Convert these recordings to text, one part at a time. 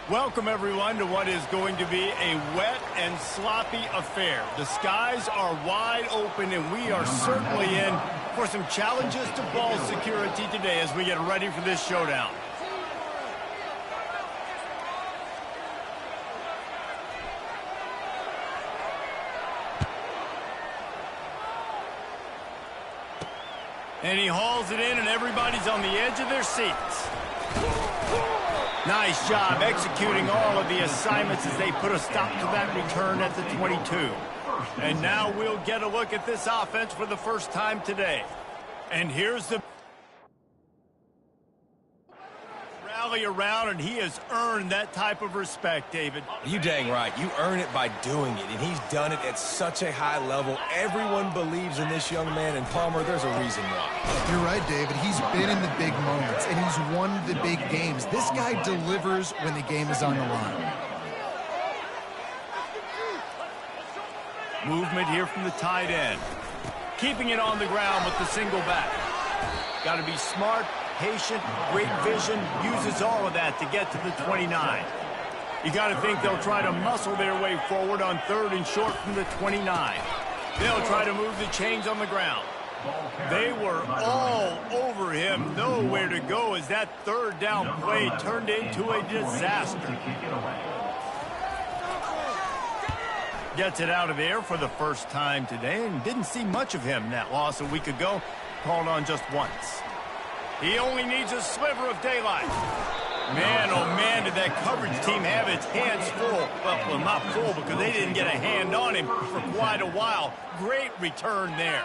Welcome, everyone, to what is going to be a wet and sloppy affair. The skies are wide open, and we are certainly in for some challenges to ball security today as we get ready for this showdown. And he hauls it in, and everybody's on the edge of their seats. Nice job executing all of the assignments as they put a stop to that return at the 22. And now we'll get a look at this offense for the first time today. And here's the rally around, and he has earned that type of respect, David. You dang right. You earn it by doing it, and he's done it at such a high level. Everyone believes in this young man, and Palmer, there's a reason why. You're right, David. He's been in the big moments, and he's won the big games. This guy delivers when the game is on the line. Movement here from the tight end. Keeping it on the ground with the single back. Got to be smart, patient, great vision, uses all of that to get to the 29. You got to think they'll try to muscle their way forward on 3rd and short from the 29. They'll try to move the chains on the ground. They were all over him, nowhere to go as that 3rd down play turned into a disaster. Gets it out of there for the first time today and didn't see much of him. That loss a week ago, called on just once. He only needs a sliver of daylight. Man, oh man, did that coverage team have its hands full. Well, not full because they didn't get a hand on him for quite a while. Great return there.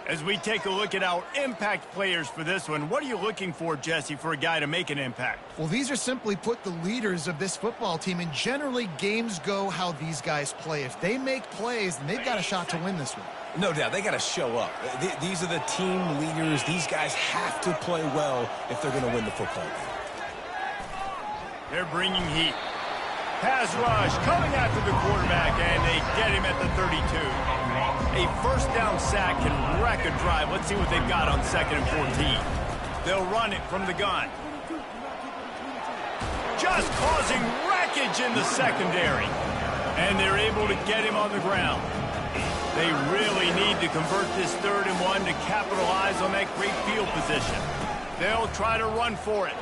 As we take a look at our impact players for this one, what are you looking for, Jesse, for a guy to make an impact? Well, these are simply put the leaders of this football team, and generally games go how these guys play. If they make plays, then they've got a shot to win this one. No doubt, they got to show up. These are the team leaders. These guys have to play well if they're going to win the football game. They're bringing heat. Pass rush coming after the quarterback, and they get him at the 32. A first down sack can wreck a drive. Let's see what they've got on 2nd and 14. They'll run it from the gun. Just causing wreckage in the secondary. And they're able to get him on the ground. They really need to convert this 3rd and 1 to capitalize on that great field position. They'll try to run for it.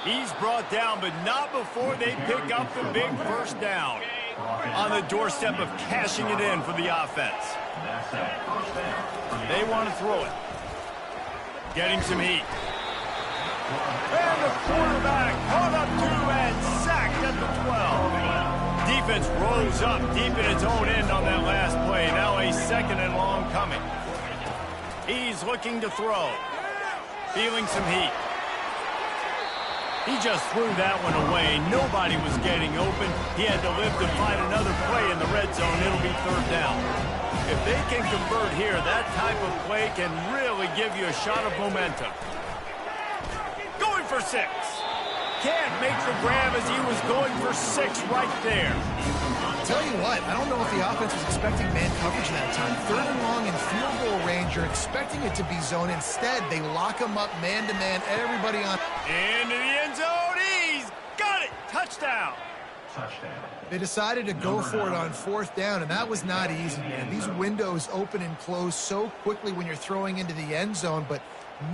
He's brought down, but not before they pick up the big first down. On the doorstep of cashing it in for the offense. They want to throw it. Getting some heat. And the quarterback caught up to and sacked at the 12. Defense rose up deep in its own end on that last play. Now a 2nd and long coming. He's looking to throw. Feeling some heat. He just threw that one away. Nobody was getting open. He had to live to find another play in the red zone. It'll be 3rd down. If they can convert here, that type of play can really give you a shot of momentum. Going for 6. Can't make the grab as he was going for 6 right there. Tell you what, I don't know if the offense was expecting man coverage that time. 3rd and long in field goal range, you're expecting it to be zone. Instead, they lock him up man-to-man, everybody on. Into the end zone, he's got it! Touchdown! They decided to go for it on 4th down, and that was not easy, man. These windows open and close so quickly when you're throwing into the end zone, but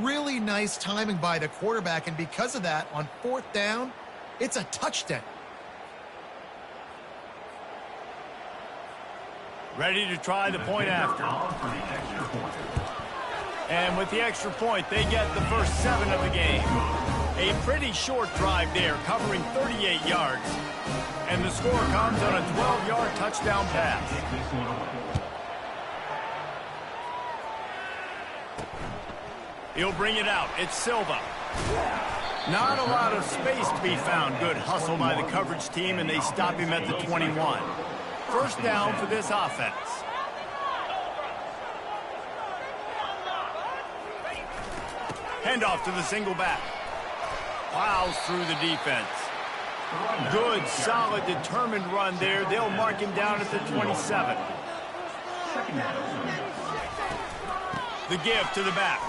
really nice timing by the quarterback, and because of that, on 4th down, it's a touchdown. Ready to try the point after. And with the extra point, they get the first 7 of the game. A pretty short drive there, covering 38 yards. And the score comes on a 12-yard touchdown pass. He'll bring it out. It's Silva. Not a lot of space to be found. Good hustle by the coverage team, and they stop him at the 21. First down for this offense. Handoff to the single back. Plows through the defense. Good, solid, determined run there. They'll mark him down at the 27. The give to the back.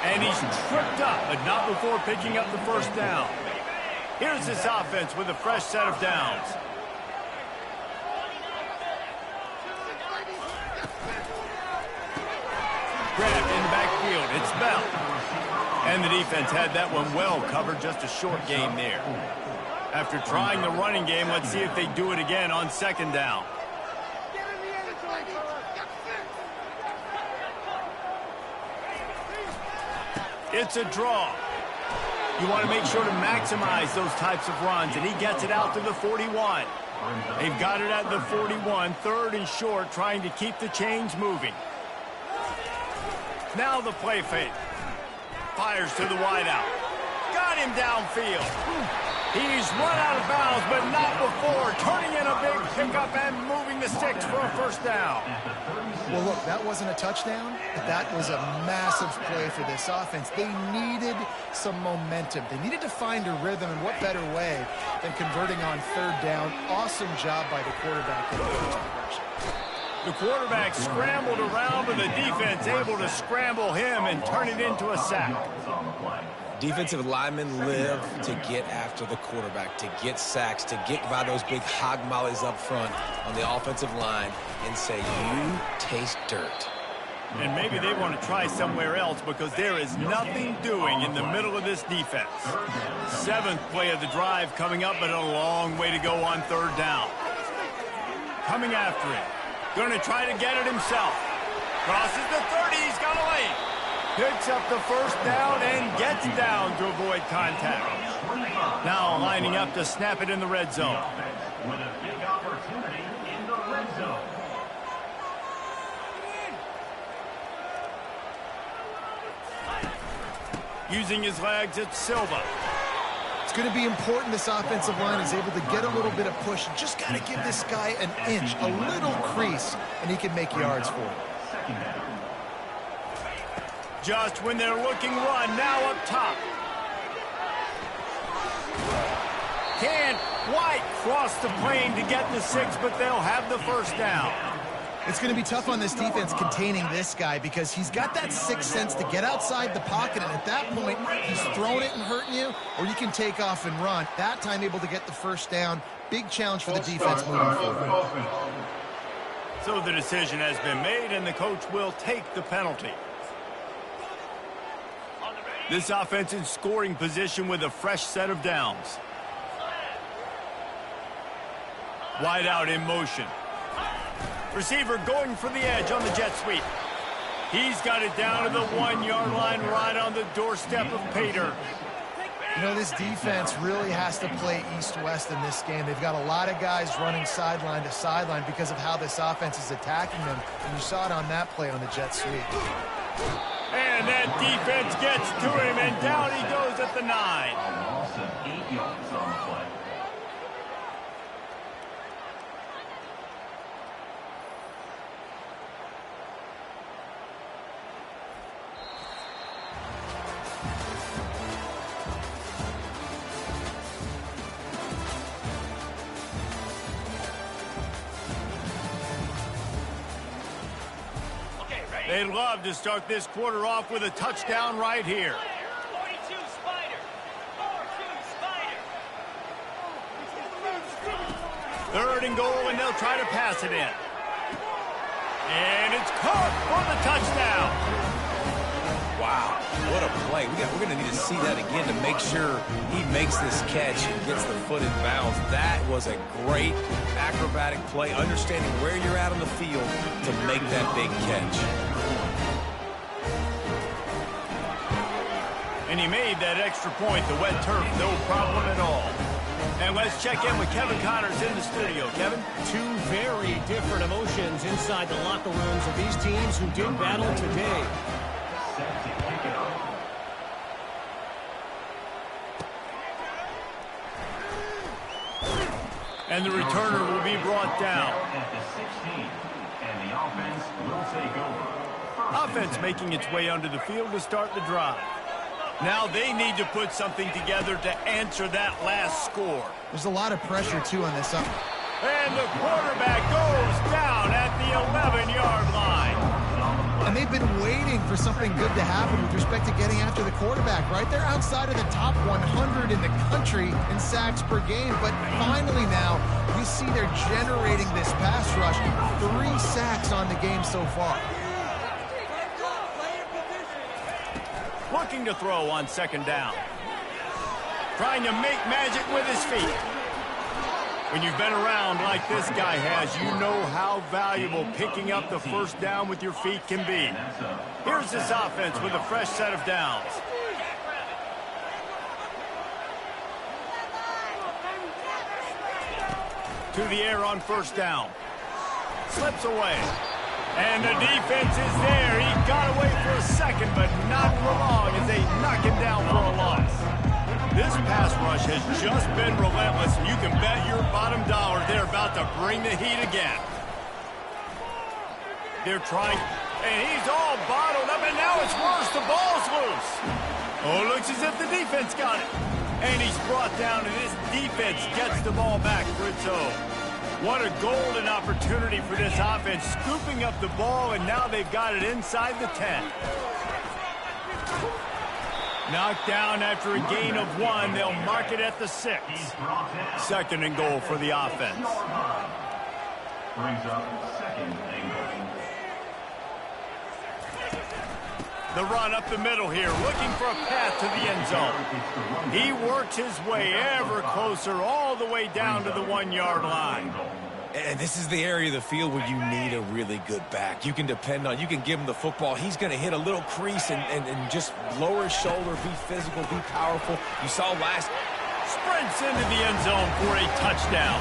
And he's tripped up, but not before picking up the first down. Here's this offense with a fresh set of downs. Grabbed in the backfield. It's Bell. And the defense had that one well covered. Just a short game there. After trying the running game, let's see if they do it again on second down. It's a draw. You want to make sure to maximize those types of runs, and he gets it out to the 41. They've got it at the 41, third and short, trying to keep the chains moving. Now the play fake. Fires to the wideout. Got him downfield. He's run out of bounds, but not before turning in a big pickup and moving the sticks for a first down. Well, look, that wasn't a touchdown, but that was a massive play for this offense. They needed some momentum. They needed to find a rhythm, and what better way than converting on third down. Awesome job by the quarterback. The quarterback scrambled around, but the defense able to scramble him and turn it into a sack. Defensive linemen live to get after the quarterback, to get sacks, to get by those big hog mollies up front on the offensive line and say, you taste dirt. And maybe they want to try somewhere else because there is nothing doing in the middle of this defense. Seventh play of the drive coming up, but a long way to go on third down. Coming after it. Going to try to get it himself. Crosses the 30. He's got a lane. Picks up the first down and gets down to avoid contact. Now lining up to snap it in the red zone. With a big opportunity in the red zone. Using his legs, it's Silva. It's going to be important this offensive line is able to get a little bit of push. Just got to give this guy an inch, a little crease, and he can make yards for it. Just when they're looking run, now up top. Can't quite cross the plane to get the 6, but they'll have the first down. It's going to be tough on this defense containing this guy because he's got that sixth sense to get outside the pocket, and at that point, he's throwing it and hurting you, or you can take off and run. That time able to get the first down. Big challenge for the defense moving forward. So the decision has been made, and the coach will take the penalty. This offense in scoring position with a fresh set of downs. Wide out in motion. Receiver going for the edge on the jet sweep. He's got it down to the 1-yard line right on the doorstep of Pater. You know, this defense really has to play east-west in this game. They've got a lot of guys running sideline to sideline because of how this offense is attacking them. And you saw it on that play on the jet sweep. And that defense gets to him, and down he goes at the 9. A loss of 8 yards on the play. They'd love to start this quarter off with a touchdown right here. 42 Spider. 42 Spider. Third and goal, and they'll try to pass it in. And it's caught for the touchdown. Wow, what a play. We're going to need to see that again to make sure he makes this catch and gets the foot in bounds. That was a great acrobatic play, understanding where you're at on the field to make that big catch. And he made that extra point, the wet turf, no problem at all. And let's check in with Kevin Connors in the studio. Kevin? Two very different emotions inside the locker rooms of these teams who did battle today. Set to kick it off. And the returner will be brought down. At the 16, and the offense will take over. Offense making its way onto the field to start the drive. Now they need to put something together to answer that last score. There's a lot of pressure, too, on this. And the quarterback goes down at the 11-yard line. And they've been waiting for something good to happen with respect to getting after the quarterback, right? They're outside of the top 100 in the country in sacks per game, but finally now you see they're generating this pass rush. 3 sacks on the game so far. Looking to throw on second down. Trying to make magic with his feet. When you've been around like this guy has, you know how valuable picking up the first down with your feet can be. Here's this offense with a fresh set of downs. To the air on first down. Slips away. And the defense is there. He got away for a second, but not for long as they knock him down for a loss. This pass rush has just been relentless, and you can bet your bottom dollar they're about to bring the heat again. They're trying, and he's all bottled up, and now it's worse. The ball's loose. Oh, looks as if the defense got it. And he's brought down, and this defense gets the ball back for its own. What a golden opportunity for this offense, scooping up the ball, and now they've got it inside the 10. Knocked down after a gain of 1. They'll mark it at the 6. Second and goal for the offense. Brings up second and goal. The run up the middle here, looking for a path to the end zone. He works his way ever closer, all the way down to the 1-yard line. And this is the area of the field where you need a really good back. You can depend on, you can give him the football. He's going to hit a little crease and just lower his shoulder, be physical, be powerful. You saw last. Sprints into the end zone for a touchdown.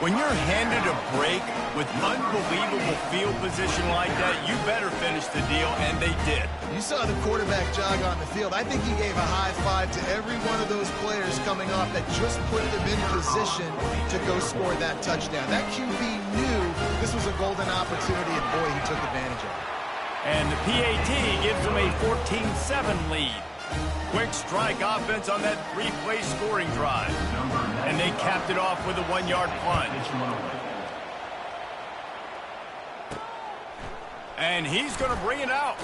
When you're handed a break with unbelievable field position like that, you better finish the deal, and they did. You saw the quarterback jog on the field. I think he gave a high five to every one of those players coming off that just put them in position to go score that touchdown. That QB knew this was a golden opportunity, and boy, he took advantage of it. And the PAT gives them a 14-7 lead. Quick strike offense on that 3-play scoring drive. And they capped it off with a 1-yard plunge. And he's going to bring it out.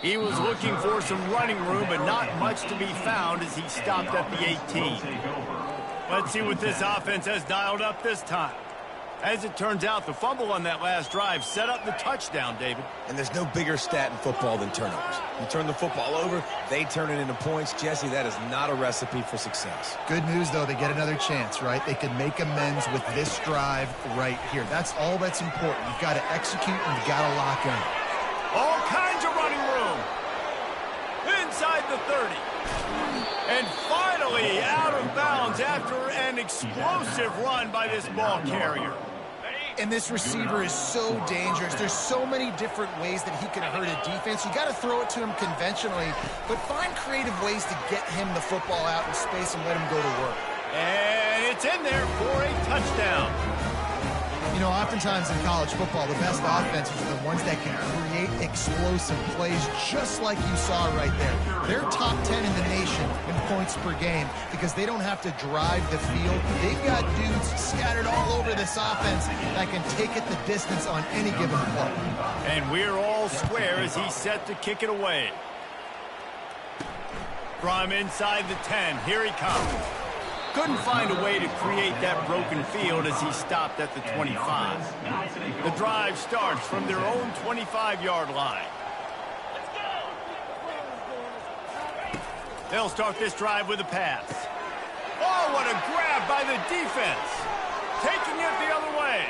He was looking for some running room, but not much to be found as he stopped at the 18. Let's see what this offense has dialed up this time. As it turns out, the fumble on that last drive set up the touchdown, David. And there's no bigger stat in football than turnovers. You turn the football over, they turn it into points. Jesse, that is not a recipe for success. Good news, though, they get another chance, right? They can make amends with this drive right here. That's all that's important. You've got to execute and you've got to lock in. All kinds of running room. Inside the 30. And finally out of bounds after an explosive run by this ball carrier. And this receiver is so dangerous. There's so many different ways that he can hurt a defense. You got to throw it to him conventionally, but find creative ways to get him the football out in space and let him go to work. And it's in there for a touchdown. You know, oftentimes in college football, the best offenses are the ones that can create explosive plays just like you saw right there. They're top 10 in the nation in points per game because they don't have to drive the field. They've got dudes scattered all over this offense that can take it the distance on any given play. And we're all square as he's set to kick it away. From inside the 10, here he comes. Couldn't find a way to create that broken field as he stopped at the 25. The drive starts from their own 25-yard line. They'll start this drive with a pass. Oh, what a grab by the defense. Taking it the other way.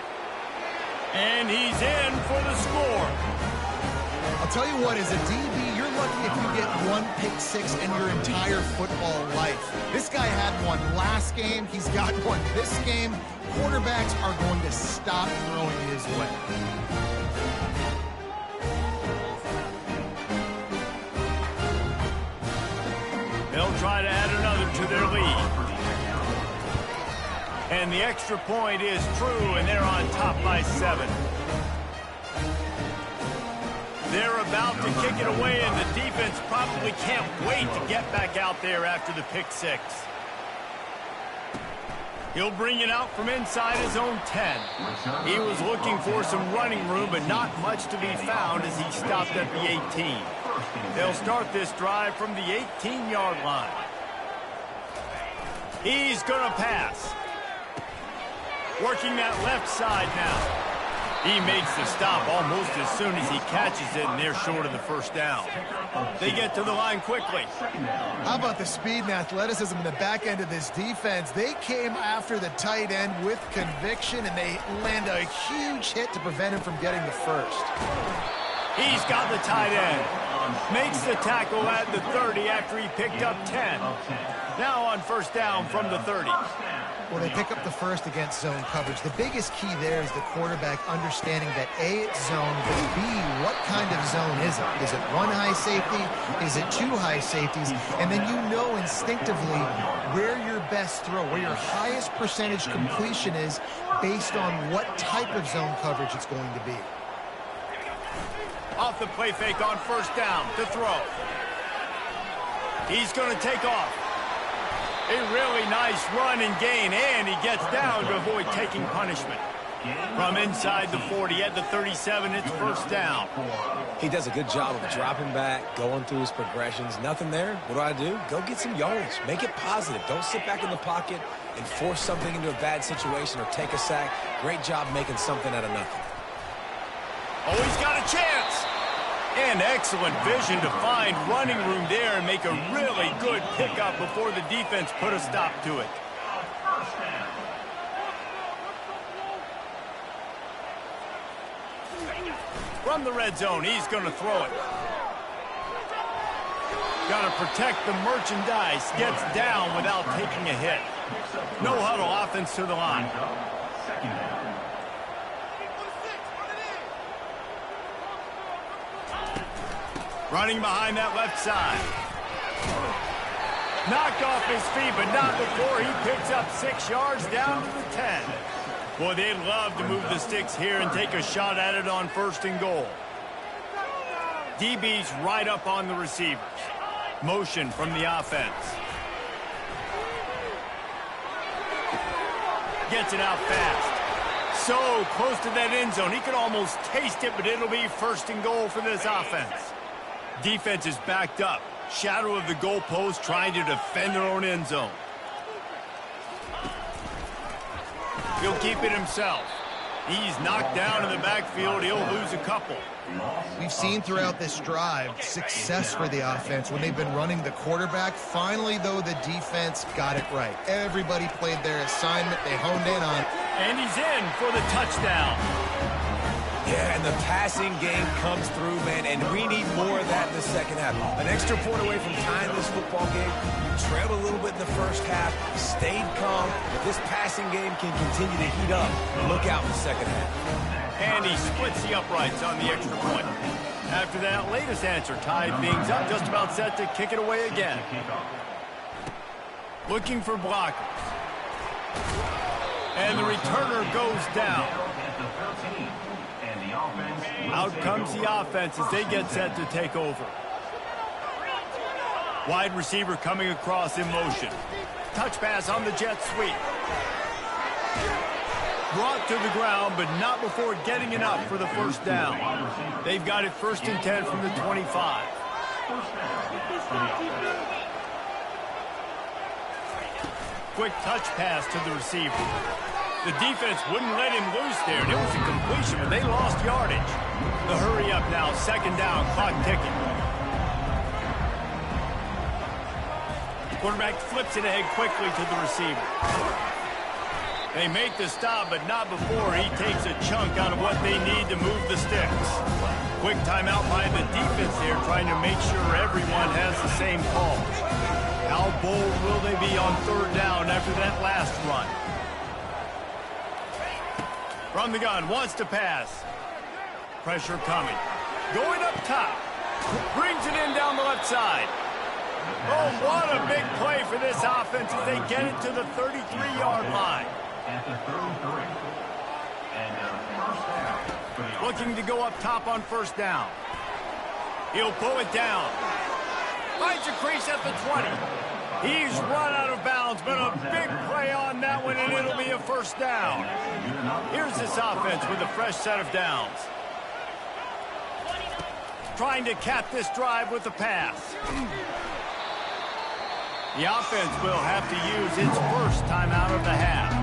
And he's in for the score. I'll tell you what, as a DB, you're lucky if you get one pick six in your entire football life. This guy had one last game. He's got one this game. Quarterbacks are going to stop throwing his way. They'll try to add another to their lead. And the extra point is true, and they're on top by 7. They're about to kick it away, and the defense probably can't wait to get back out there after the pick 6. He'll bring it out from inside his own 10. He was looking for some running room, but not much to be found as he stopped at the 18. They'll start this drive from the 18-yard line. He's going to pass. Working that left side now. He makes the stop almost as soon as he catches it, and they're short of the first down. They get to the line quickly. How about the speed and athleticism in the back end of this defense? They came after the tight end with conviction, and they land a huge hit to prevent him from getting the first. He's got the tight end. Makes the tackle at the 30 after he picked up 10. Now on first down from the 30. Well, they pick up the first against zone coverage. The biggest key there is the quarterback understanding that A, it's zone, but B, what kind of zone is it? Is it one high safety? Is it two high safeties? And then you know instinctively where your best throw, where your highest percentage completion is based on what type of zone coverage it's going to be. Off the play fake on first down to throw. He's going to take off. A really nice run and gain, and he gets down to avoid taking punishment. From inside the 40 at the 37, it's first down. He does a good job of dropping back, going through his progressions. Nothing there. What do? Go get some yardage. Make it positive. Don't sit back in the pocket and force something into a bad situation or take a sack. Great job making something out of nothing. Oh, he's got a chance. And excellent vision to find running room there and make a really good pickup before the defense put a stop to it. From the red zone, he's going to throw it. Got to protect the merchandise. Gets down without taking a hit. No huddle offense to the line. Running behind that left side. Knocked off his feet, but not before he picks up 6 yards down to the 10. Boy, they'd love to move the sticks here and take a shot at it on first and goal. DB's right up on the receivers. Motion from the offense. Gets it out fast. So close to that end zone. He could almost taste it, but it'll be first and goal for this offense. Defense is backed up. Shadow of the goalpost trying to defend their own end zone. He'll keep it himself. He's knocked down in the backfield. He'll lose a couple. We've seen throughout this drive success for the offense when they've been running the quarterback. Finally, though, the defense got it right. Everybody played their assignment. They honed in on. And he's in for the touchdown. Yeah, and the passing game comes through, man, and we need more of that in the second half. An extra point away from tying this football game. You trailed a little bit in the first half, stayed calm. If this passing game can continue to heat up, look out in the second half. And he splits the uprights on the extra point. After that latest answer tied things up, just about set to kick it away again. Looking for blockers. And the returner goes down. Out comes the offense as they get set to take over. Wide receiver coming across in motion. Touch pass on the jet sweep. Brought to the ground, but not before getting enough for the first down. They've got it first and 10 from the 25. Quick touch pass to the receiver. The defense wouldn't let him loose there, and it was a completion, but they lost yardage. The hurry up now, second down, clock ticking. Quarterback flips it ahead quickly to the receiver. They make the stop, but not before he takes a chunk out of what they need to move the sticks. Quick timeout by the defense here, trying to make sure everyone has the same call. How bold will they be on third down after that last run? From the gun, wants to pass. Pressure coming. Going up top. Brings it in down the left side. Oh, what a big play for this offense as they get it to the 33-yard line. At the 33. And first down. Looking to go up top on first down. He'll pull it down. Finds a crease at the 20. He's run out of bounds downs, but a big play on that one, and it'll be a first down. Here's this offense with a fresh set of downs. Trying to cap this drive with a pass. The offense will have to use its first timeout of the half.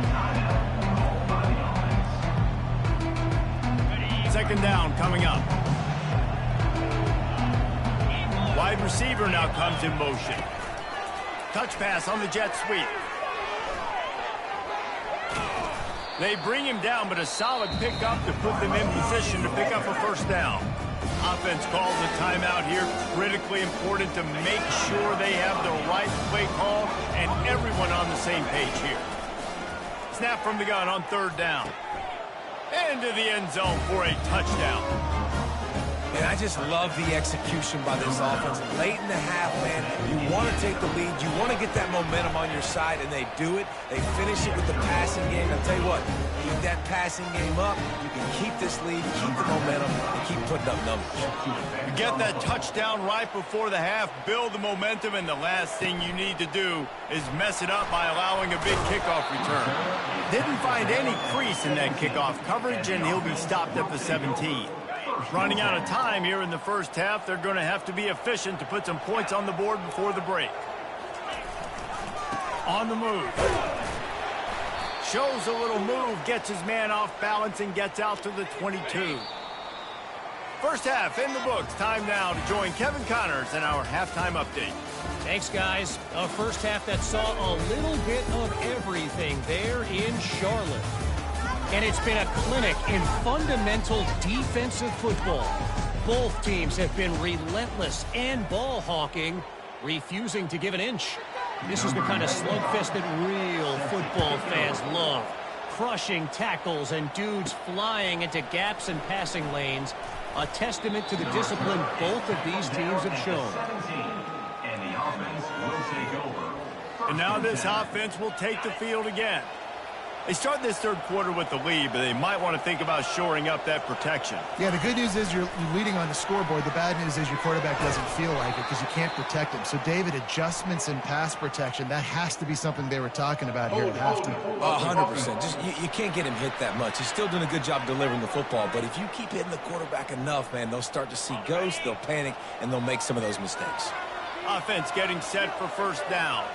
Second down coming up. Wide receiver now comes in motion. Touch pass on the jet sweep. They bring him down, but a solid pickup to put them in position to pick up a first down. Offense calls a timeout here. Critically important to make sure they have the right play call and everyone on the same page here. Snap from the gun on third down. Into the end zone for a touchdown. And I just love the execution by this offense. Late in the half, man, you want to take the lead. You want to get that momentum on your side, and they do it. They finish it with the passing game. I'll tell you what, keep that passing game up. You can keep this lead, keep the momentum, and keep putting up numbers. You get that touchdown right before the half, build the momentum, and the last thing you need to do is mess it up by allowing a big kickoff return. Didn't find any crease in that kickoff coverage, and he'll be stopped at the 17. Running out of time here in the first half, they're going to have to be efficient to put some points on the board before the break. On the move. Shows a little move, gets his man off balance, and gets out to the 22. First half in the books. Time now to join Kevin Connors in our halftime update. Thanks, guys. A first half that saw a little bit of everything there in Charlotte. And it's been a clinic in fundamental defensive football. Both teams have been relentless and ball hawking, refusing to give an inch. This is the kind of slugfest that real football fans love. Crushing tackles and dudes flying into gaps and passing lanes. A testament to the discipline both of these teams have shown. And the offense will take over. And now this offense will take the field again. They start this third quarter with the lead, but they might want to think about shoring up that protection. Yeah, the good news is you're leading on the scoreboard. The bad news is your quarterback doesn't feel like it because you can't protect him. So, David, adjustments in pass protection, that has to be something they were talking about here at halftime. 100%. Just you can't get him hit that much. He's still doing a good job delivering the football, but if you keep hitting the quarterback enough, man, they'll start to see ghosts, they'll panic, and they'll make some of those mistakes. Offense getting set for first down.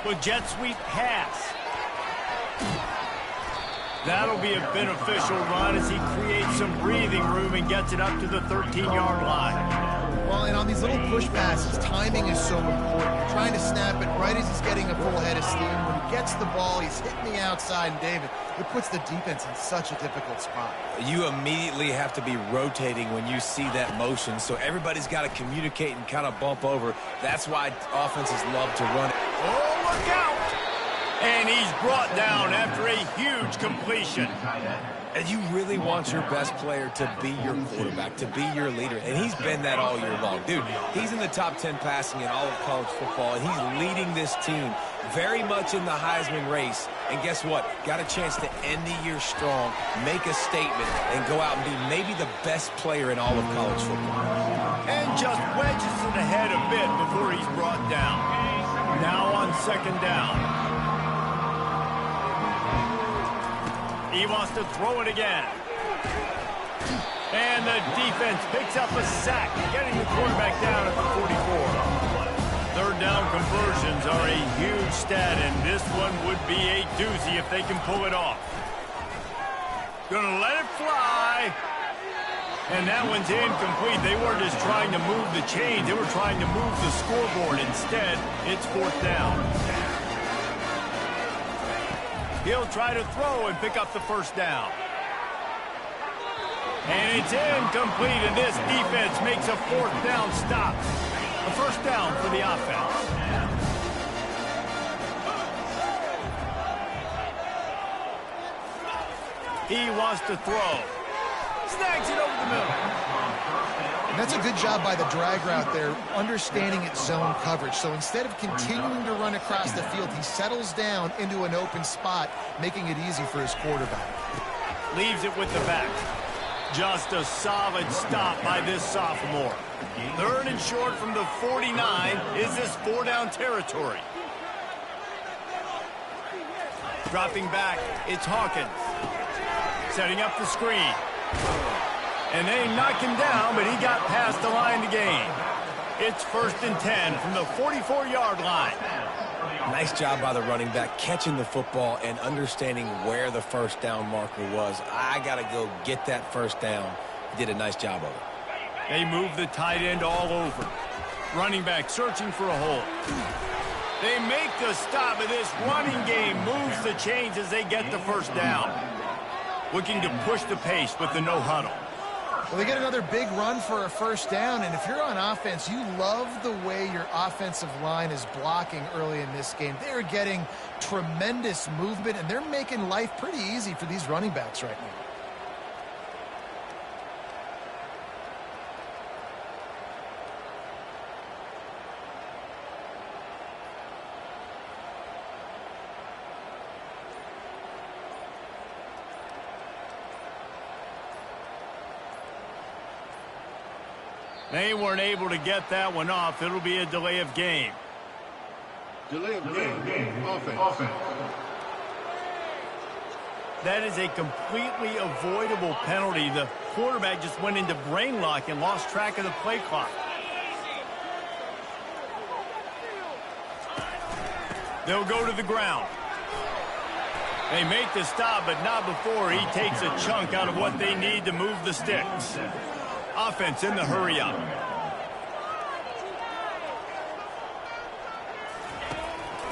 With jet sweep pass. That'll be a beneficial run as he creates some breathing room and gets it up to the 13-yard line. Well, and on these little push passes, timing is so important. You're trying to snap it right as he's getting a full head of steam. When he gets the ball, he's hitting the outside, and David, it puts the defense in such a difficult spot. You immediately have to be rotating when you see that motion, so everybody's got to communicate and kind of bump over. That's why offenses love to run it. Oh, look out! And he's brought down after a huge completion. And you really want your best player to be your quarterback, to be your leader. And he's been that all year long. Dude, he's in the top 10 passing in all of college football, and he's leading this team very much in the Heisman race. And guess what? Got a chance to end the year strong, make a statement, and go out and be maybe the best player in all of college football. And just wedges it ahead a bit before he's brought down. Now on second down. He wants to throw it again. And the defense picks up a sack, getting the quarterback down at the 44. Third down conversions are a huge stat, and this one would be a doozy if they can pull it off. Gonna let it fly. And that one's incomplete. They weren't just trying to move the chains. They were trying to move the scoreboard. Instead, it's fourth down. He'll try to throw and pick up the first down. And it's incomplete, and this defense makes a fourth down stop. A first down for the offense. He wants to throw. Snags it over the middle. And that's a good job by the drag route there, understanding its zone coverage. So instead of continuing to run across the field, he settles down into an open spot, making it easy for his quarterback. Leaves it with the back. Just a solid stop by this sophomore. Third and short from the 49. Is this 4-down territory? Dropping back, it's Hawkins. Setting up the screen. And they knock him down, but he got past the line to gain. It's 1st and 10 from the 44-yard line. Nice job by the running back, catching the football and understanding where the first down marker was. I got to go get that first down. He did a nice job of it. They move the tight end all over. Running back searching for a hole. They make the stop, and this running game moves the chains as they get the first down. Looking to push the pace with the no huddle. Well, they get another big run for a first down, and if you're on offense, you love the way your offensive line is blocking early in this game. They're getting tremendous movement, and they're making life pretty easy for these running backs right now. They weren't able to get that one off. It'll be a delay of game. Delay of game. Offense. That is a completely avoidable penalty. The quarterback just went into brain lock and lost track of the play clock. They'll go to the ground. They make the stop, but not before he takes a chunk out of what they need to move the sticks. Offense in the hurry-up.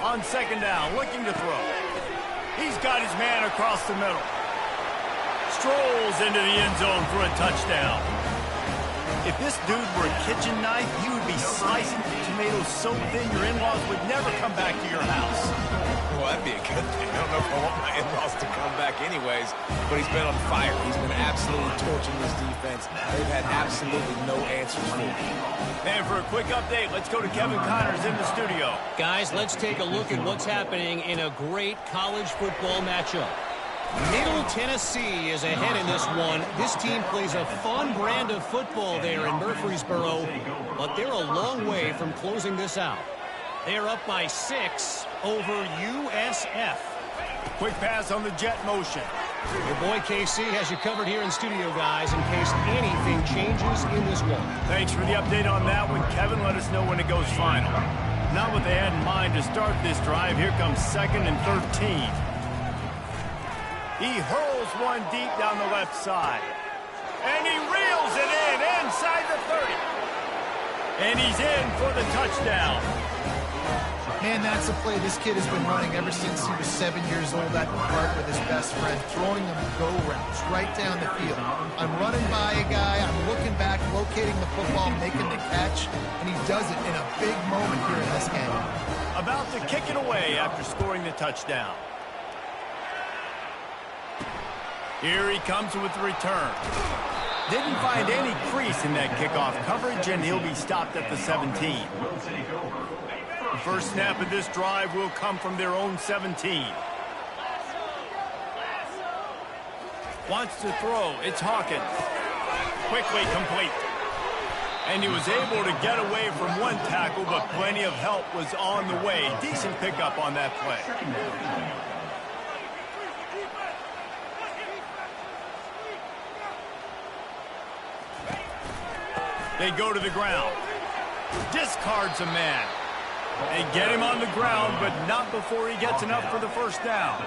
On 2nd down, looking to throw. He's got his man across the middle. Strolls into the end zone for a touchdown. If this dude were a kitchen knife, he would be slicing tomatoes so thin your in-laws would never come back to your house. Well, that'd be a good thing. I don't know if I want my in-laws to come back anyways, but he's been on fire. He's been absolutely torching this defense. They've had absolutely no answers for him. And for a quick update, let's go to Kevin Connors in the studio. Guys, let's take a look at what's happening in a great college football matchup. Middle Tennessee is ahead in this one. This team plays a fun brand of football there in Murfreesboro, but they're a long way from closing this out. They're up by 6 over USF. Quick pass on the jet motion. Your boy KC has you covered here in studio, guys, in case anything changes in this one. Thanks for the update on that one, Kevin. Let us know when it goes final. Not what they had in mind to start this drive. Here comes 2nd and 13. He hurls one deep down the left side. And he reels it in inside the 30. And he's in for the touchdown. Man, that's a play this kid has been running ever since he was 7 years old at the park with his best friend, throwing them go routes right down the field. I'm running by a guy, I'm looking back, locating the football, making the catch, and he does it in a big moment here in this game. About to kick it away after scoring the touchdown. Here he comes with the return. Didn't find any crease in that kickoff coverage, and he'll be stopped at the 17. The first snap of this drive will come from their own 17. Wants to throw. It's Hawkins. Quickly complete. And he was able to get away from one tackle, but plenty of help was on the way. Decent pickup on that play. They go to the ground. Discards a man. They get him on the ground, but not before he gets enough for the first down.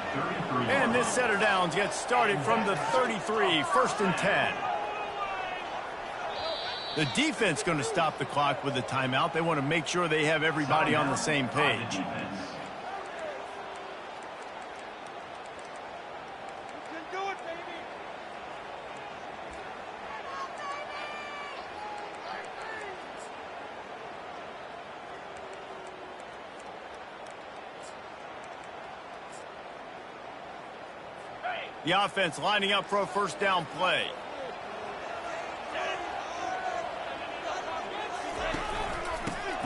And this set of downs gets started from the 33, 1st and 10. The defense going to stop the clock with a timeout. They want to make sure they have everybody on the same page. The offense lining up for a first down play.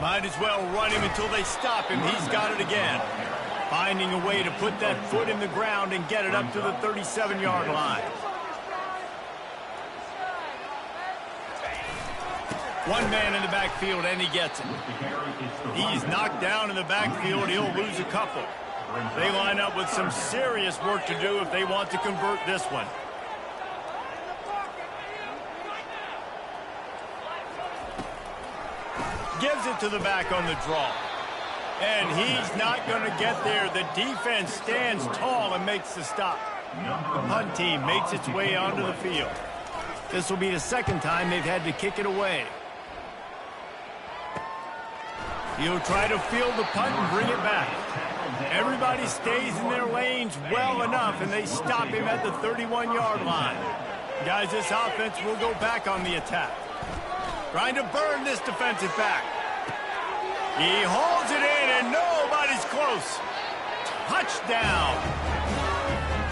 Might as well run him until they stop him. He's got it again. Finding a way to put that foot in the ground and get it up to the 37-yard line. One man in the backfield, and he gets it. He's knocked down in the backfield. He'll lose a couple. They line up with some serious work to do if they want to convert this one. Gives it to the back on the draw. And he's not going to get there. The defense stands tall and makes the stop. The punt team makes its way onto the field. This will be the second time they've had to kick it away. He'll try to field the punt and bring it back. Everybody stays in their lanes well enough, and they stop him at the 31-yard line. Guys, this offense will go back on the attack. Trying to burn this defensive back. He holds it in, and nobody's close. Touchdown.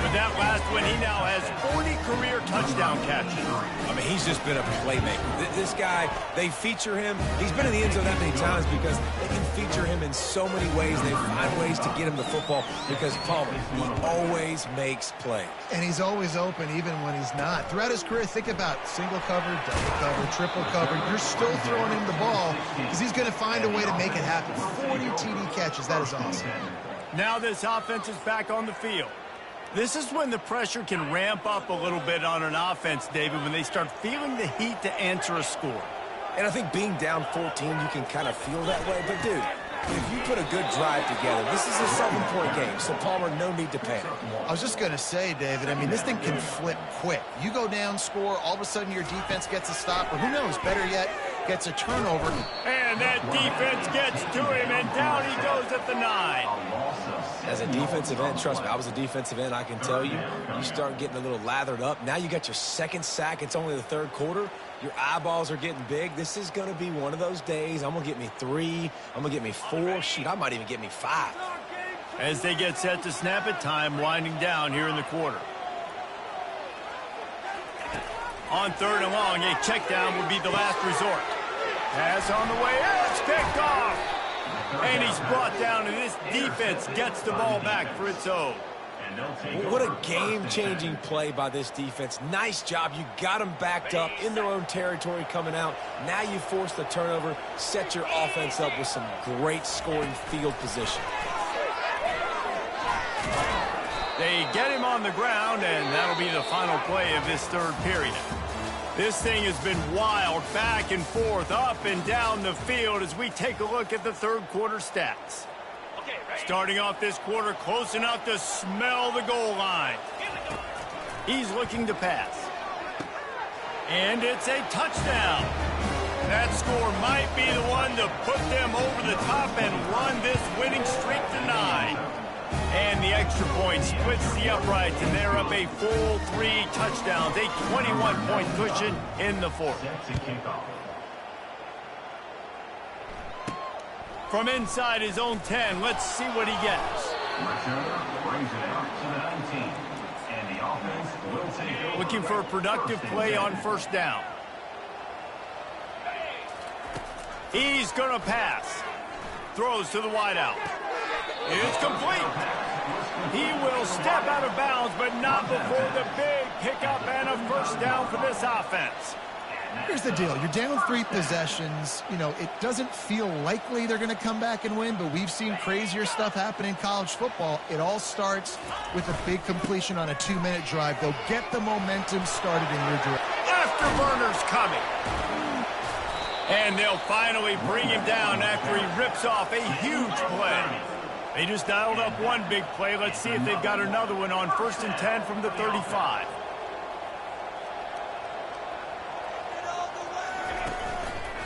With that last one, he now has 40 career touchdown catches. I mean, he's just been a playmaker. This guy, they feature him. He's been in the end zone that many times because they can feature him in so many ways. They find ways to get him the football because Palmer, he always makes plays. And he's always open even when he's not. Throughout his career, think about single cover, double cover, triple cover. You're still throwing him the ball because he's going to find a way to make it happen. 40 TD catches. That is awesome. Now this offense is back on the field. This is when the pressure can ramp up a little bit on an offense, David, when they start feeling the heat to answer a score. And I think being down 14, you can kind of feel that way. But, dude, if you put a good drive together, this is a 7-point game, so Palmer, no need to panic. I was just going to say, David, I mean, this thing can flip quick. You go down, score, all of a sudden your defense gets a stop, or who knows, better yet, gets a turnover. And that defense gets to him, and down he goes at the 9. As a defensive end, trust me, I was a defensive end, I can tell you, you start getting a little lathered up. Now you got your second sack. It's only the third quarter. Your eyeballs are getting big. This is going to be one of those days. I'm going to get me 3. I'm going to get me 4. Shoot, I might even get me 5. As they get set to snap it, time winding down here in the quarter. On 3rd and long, a check down would be the last resort. Pass on the way, it's picked off. And he's brought down, and this defense gets the ball back for its own. What a game-changing play by this defense. Nice job. You got them backed up in their own territory coming out. Now you force the turnover, set your offense up with some great scoring field position. They get him on the ground, and that'll be the final play of this third period. This thing has been wild, back and forth, up and down the field as we take a look at the third quarter stats. Starting off this quarter close enough to smell the goal line. He's looking to pass. And it's a touchdown. That score might be the one to put them over the top and run this winning streak to 9. And the extra point splits the uprights, and they're up a full 3 touchdowns, a 21-point cushion in the fourth. From inside his own 10, let's see what he gets. Looking for a productive play on first down. He's going to pass. Throws to the wideout. It's complete. He will step out of bounds, but not before the big pickup and a first down for this offense. Here's the deal. You're down 3 possessions. You know, it doesn't feel likely they're going to come back and win, but we've seen crazier stuff happen in college football. It all starts with a big completion on a 2-minute drive. They'll get the momentum started in your direction. Afterburners coming. And they'll finally bring him down after he rips off a huge play. They just dialed up one big play. Let's see if they've got another one on 1st and 10 from the 35.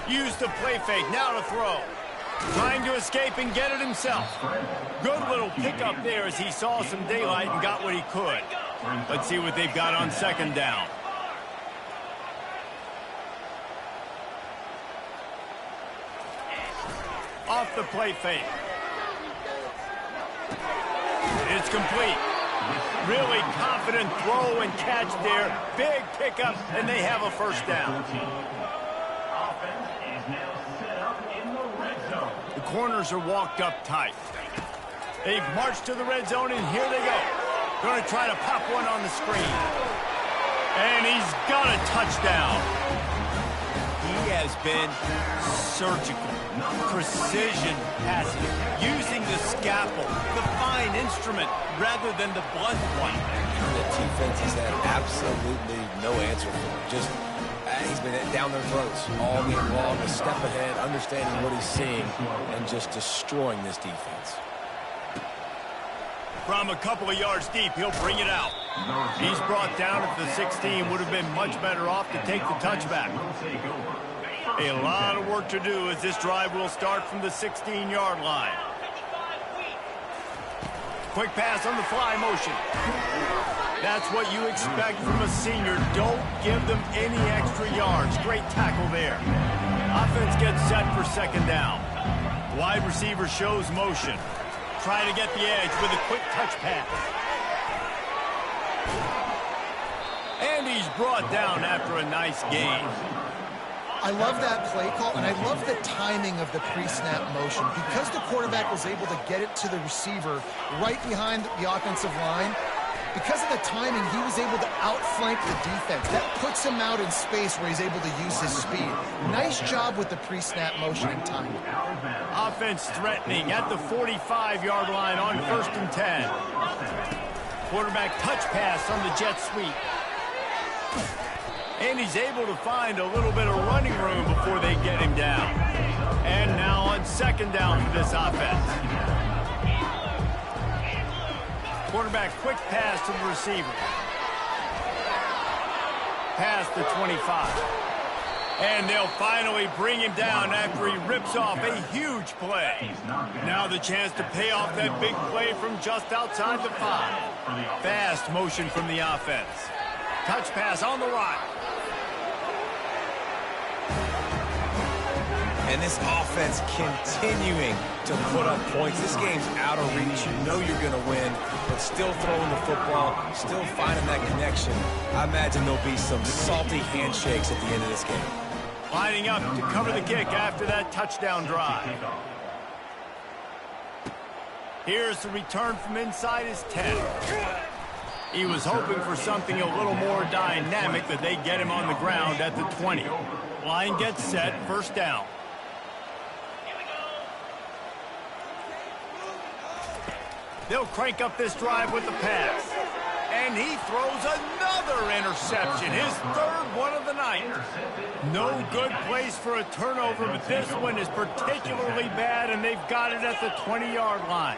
Use the play fake, now to throw. Trying to escape and get it himself. Good little pickup there as he saw some daylight and got what he could. Let's see what they've got on 2nd down. Off the play fake. It's complete. Really confident throw and catch there. Big pickup, and they have a first down. The corners are walked up tight. They've marched to the red zone, and here they go. Going to try to pop one on the screen. And he's got a touchdown. He has been surgical. Precision passing, using the scalpel, the fine instrument, rather than the blunt one. The defense has had absolutely no answer for him. Just, he's been down their throats all game long, a step ahead, understanding what he's seeing, and just destroying this defense. From a couple of yards deep, he'll bring it out. He's brought down at the 16. Would have been much better off to take the touchback. A lot of work to do as this drive will start from the 16-yard line. Quick pass on the fly motion. That's what you expect from a senior. Don't give them any extra yards. Great tackle there. Offense gets set for second down. Wide receiver shows motion. Try to get the edge with a quick touch pass. And he's brought down after a nice gain. I love that play call, and I love the timing of the pre-snap motion. Because the quarterback was able to get it to the receiver right behind the offensive line, because of the timing, he was able to outflank the defense. That puts him out in space where he's able to use his speed. Nice job with the pre-snap motion and timing. Offense threatening at the 45-yard line on 1st and 10. Quarterback touch pass on the jet sweep. And he's able to find a little bit of running room before they get him down. And now on second down for this offense. Quarterback quick pass to the receiver. Past the 25. And they'll finally bring him down after he rips off a huge play. Now the chance to pay off that big play from just outside the 5. Fast motion from the offense. Touch pass on the right. And this offense continuing to put up points. This game's out of reach. You know you're going to win, but still throwing the football, still finding that connection. I imagine there'll be some salty handshakes at the end of this game. Lining up to cover the kick after that touchdown drive. Here's the return from inside his 10. He was hoping for something a little more dynamic, but they get him on the ground at the 20. Line gets set, first down. They'll crank up this drive with the pass. And he throws another interception, his third one of the night. No good place for a turnover, but this one is particularly bad, and they've got it at the 20-yard line.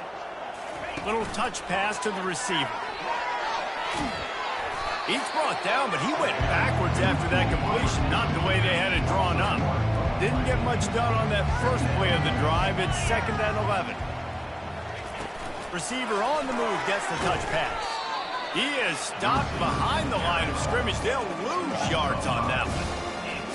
Little touch pass to the receiver. He's brought down, but he went backwards after that completion, not the way they had it drawn up. Didn't get much done on that first play of the drive. It's 2nd and 11. Receiver on the move gets the touch pass. He is stopped behind the line of scrimmage. They'll lose yards on that one.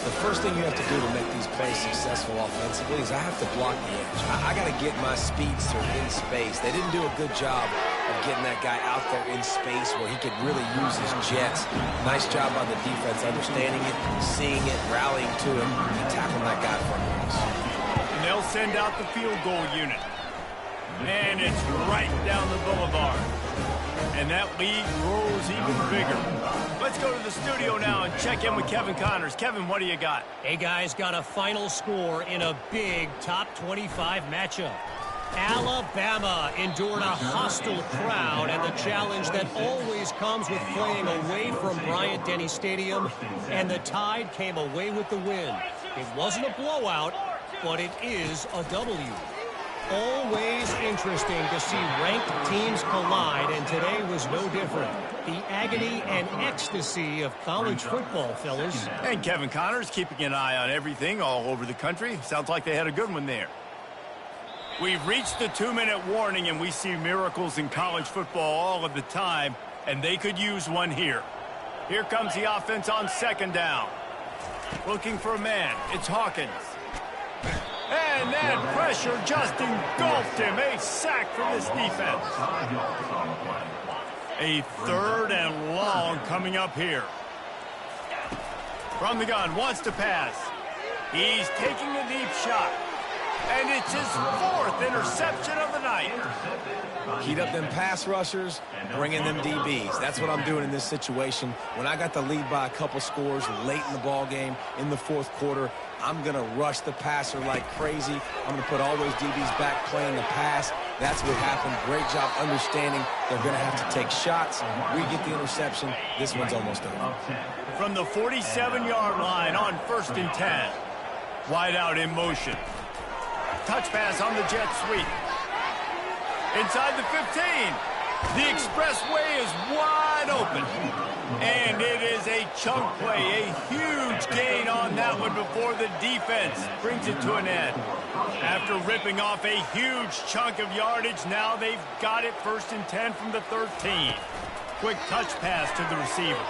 The first thing you have to do to make these plays successful offensively is I have to block the edge. I got to get my speedster in space. They didn't do a good job of getting that guy out there in space where he could really use his jets. Nice job by the defense, understanding it, seeing it, rallying to it, and tackling that guy from the And they'll send out the field goal unit. And it's right down the boulevard. And that lead grows even bigger. Let's go to the studio now and check in with Kevin Connors. Kevin, what do you got? Hey, guys, got a final score in a big top 25 matchup. Alabama endured a hostile crowd and the challenge that always comes with playing away from Bryant-Denny Stadium, and the Tide came away with the win. It wasn't a blowout, but it is a W. Always interesting to see ranked teams collide, and today was no different. The agony and ecstasy of college football, fellas. And Kevin Connors keeping an eye on everything all over the country. Sounds like they had a good one there. We've reached the 2-minute warning, and we see miracles in college football all of the time, and they could use one here. Here comes the offense on 2nd down. Looking for a man. It's Hawkins. And that pressure just engulfed him. A sack for this defense. A 3rd and long coming up here. From the gun, wants to pass. He's taking a deep shot. And it's his 4th interception of the night. Heat up them pass rushers, bring in them DBs. That's what I'm doing in this situation. When I got the lead by a couple scores late in the ball game in the fourth quarter, I'm going to rush the passer like crazy. I'm going to put all those DBs back playing the pass. That's what happened. Great job understanding they're going to have to take shots. We get the interception. This one's almost over. From the 47-yard line on 1st and 10. Wide out in motion. Touch pass on the jet sweep. Inside the 15. The expressway is wide open. And it is a chunk play, a huge gain on that one before the defense brings it to an end. After ripping off a huge chunk of yardage, now they've got it 1st and 10 from the 13. Quick touch pass to the receiver.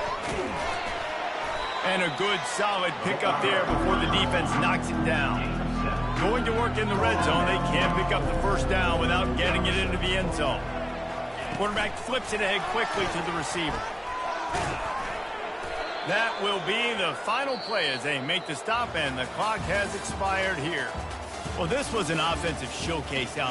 And a good solid pickup there before the defense knocks it down. Going to work in the red zone, they can pick up the 1st down without getting it into the end zone. Quarterback flips it ahead quickly to the receiver. That will be the final play as they make the stop, and the clock has expired here. Well, this was an offensive showcase out